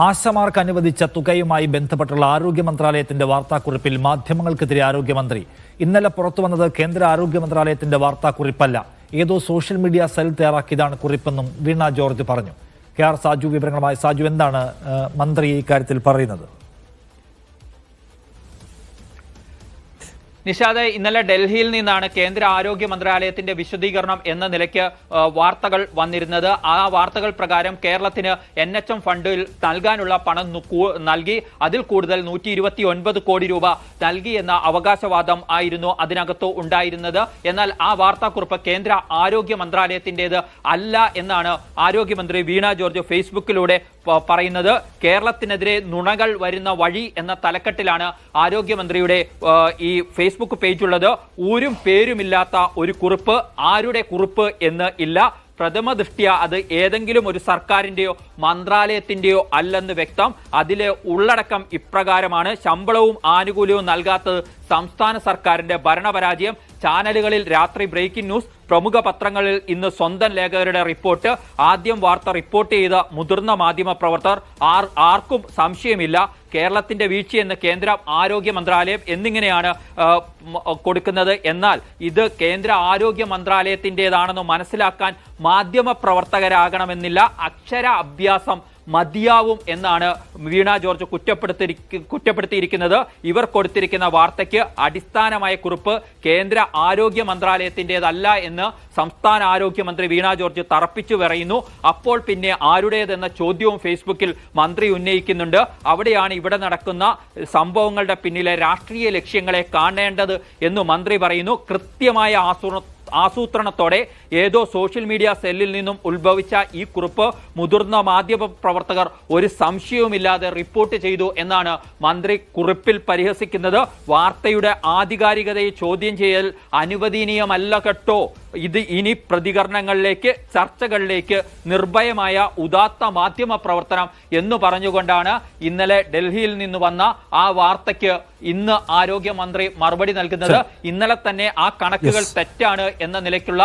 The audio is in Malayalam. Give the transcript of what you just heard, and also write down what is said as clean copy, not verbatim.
ആശമാർക്ക് അനുവദിച്ച തുകയുമായി ബന്ധപ്പെട്ടുള്ള ആരോഗ്യ മന്ത്രാലയത്തിന്റെ വാർത്താക്കുറിപ്പിൽ മാധ്യമങ്ങൾക്കെതിരെ ആരോഗ്യമന്ത്രി. ഇന്നലെ പുറത്തുവന്നത് കേന്ദ്ര ആരോഗ്യ മന്ത്രാലയത്തിന്റെ വാർത്താക്കുറിപ്പല്ല, ഏതോ സോഷ്യൽ മീഡിയ സെൽ തയ്യാറാക്കിയതാണ് കുറിപ്പെന്നും വീണ ജോർജ് പറഞ്ഞു. KR സാജു വിവരങ്ങളുമായി. സാജു, എന്താണ് മന്ത്രി ഇക്കാര്യത്തിൽ പറയുന്നത്? നിഷാദ്, ഇന്നലെ ഡൽഹിയിൽ നിന്നാണ് കേന്ദ്ര ആരോഗ്യ മന്ത്രാലയത്തിന്റെ വിശദീകരണം എന്ന നിലയ്ക്ക് വാർത്തകൾ വന്നിരുന്നത്. ആ വാർത്തകൾ പ്രകാരം കേരളത്തിന് NHM ഫണ്ടിൽ നൽകാനുള്ള പണം നൽകി, അതിൽ കൂടുതൽ 129 കോടി രൂപ നൽകി എന്ന അവകാശവാദം ആയിരുന്നു അതിനകത്ത് ഉണ്ടായിരുന്നത്. എന്നാൽ ആ വാർത്താക്കുറിപ്പ് കേന്ദ്ര ആരോഗ്യ മന്ത്രാലയത്തിൻ്റെത് അല്ല എന്നാണ് ആരോഗ്യമന്ത്രി വീണ ജോർജ് ഫേസ്ബുക്കിലൂടെ പറയുന്നത്. കേരളത്തിനെതിരെ നുണകൾ വരുന്ന വഴി എന്ന തലക്കെട്ടിലാണ് ആരോഗ്യമന്ത്രിയുടെ ഈ ഫേസ്ബുക്ക് പേജുള്ളത്. ഊരും പേരുമില്ലാത്ത ഒരു കുറിപ്പ്, ആരുടെ കുറിപ്പ് എന്ന് ഇല്ല. പ്രഥമ ദൃഷ്ട്യാ അത് ഏതെങ്കിലും ഒരു സർക്കാരിന്റെയോ മന്ത്രാലയത്തിന്റെയോ അല്ലെന്ന് വ്യക്തം. അതിലെ ഉള്ളടക്കം ഇപ്രകാരമാണ്: ശമ്പളവും ആനുകൂല്യവും നൽകാത്തത് സംസ്ഥാന സർക്കാരിന്റെ ഭരണപരാജയം. ചാനലുകളിൽ രാത്രി ബ്രേക്കിംഗ് ന്യൂസ്, പ്രമുഖ പത്രങ്ങളിൽ ഇന്ന് സ്വന്തം ലേഖകരുടെ റിപ്പോർട്ട്. ആദ്യം വാർത്ത റിപ്പോർട്ട് ചെയ്ത മുതിർന്ന മാധ്യമ പ്രവർത്തകർ. ആർക്കും സംശയമില്ല, കേരളത്തിന്റെ വീഴ്ചയെന്ന് കേന്ദ്ര ആരോഗ്യ മന്ത്രാലയം എന്നിങ്ങനെയാണ് കൊടുക്കുന്നത്. എന്നാൽ ഇത് കേന്ദ്ര ആരോഗ്യ മന്ത്രാലയത്തിൻ്റെതാണെന്ന് മനസ്സിലാക്കാൻ മാധ്യമ പ്രവർത്തകരാകണമെന്നില്ല, അക്ഷര അഭ്യാസം മതിയാവും എന്നാണ് വീണ ജോർജ് കുറ്റപ്പെടുത്തിയിരിക്കുന്നത്. ഇവർ കൊടുത്തിരിക്കുന്ന വാർത്തയ്ക്ക് അടിസ്ഥാനമായ കുറിപ്പ് കേന്ദ്ര ആരോഗ്യ മന്ത്രാലയത്തിൻ്റെതല്ല എന്ന് സംസ്ഥാന ആരോഗ്യമന്ത്രി വീണ ജോർജ് തറപ്പിച്ചു പറയുന്നു. അപ്പോൾ പിന്നെ ആരുടേതെന്ന ചോദ്യവും ഫേസ്ബുക്കിൽ മന്ത്രി ഉന്നയിക്കുന്നുണ്ട്. അവിടെയാണ് ഇവിടെ നടക്കുന്ന സംഭവങ്ങളുടെ പിന്നിലെ രാഷ്ട്രീയ ലക്ഷ്യങ്ങളെ കാണേണ്ടത് എന്ന് മന്ത്രി പറയുന്നു. കൃത്യമായ ആസൂത്രണത്തോടെ ഏതോ സോഷ്യൽ മീഡിയ സെല്ലിൽ നിന്നും ഉത്ഭവിച്ച ഈ കുറിപ്പ് മുതിർന്ന മാധ്യമ പ്രവർത്തകർ ഒരു സംശയവുമില്ലാതെ റിപ്പോർട്ട് ചെയ്തു എന്നാണ് മന്ത്രി കുറിപ്പിൽ പരിഹസിക്കുന്നത്. വാർത്തയുടെ ആധികാരികതയെ ചോദ്യം ചെയ്യൽ അനുവദനീയമല്ല കേട്ടോ. ഇത് ഇനി പ്രതികരണങ്ങളിലേക്ക്, ചർച്ചകളിലേക്ക് നിർഭയമായ ഉദാത്ത മാധ്യമ പ്രവർത്തനം എന്ന് പറഞ്ഞുകൊണ്ടാണ് ഇന്നലെ ഡൽഹിയിൽ നിന്ന് വന്ന ആ വാർത്തയ്ക്ക് ഇന്ന് ആരോഗ്യമന്ത്രി മറുപടി നൽകുന്നത്. ഇന്നലെ തന്നെ ആ കണക്കുകൾ തെറ്റാണ് എന്ന നിലയ്ക്കുള്ള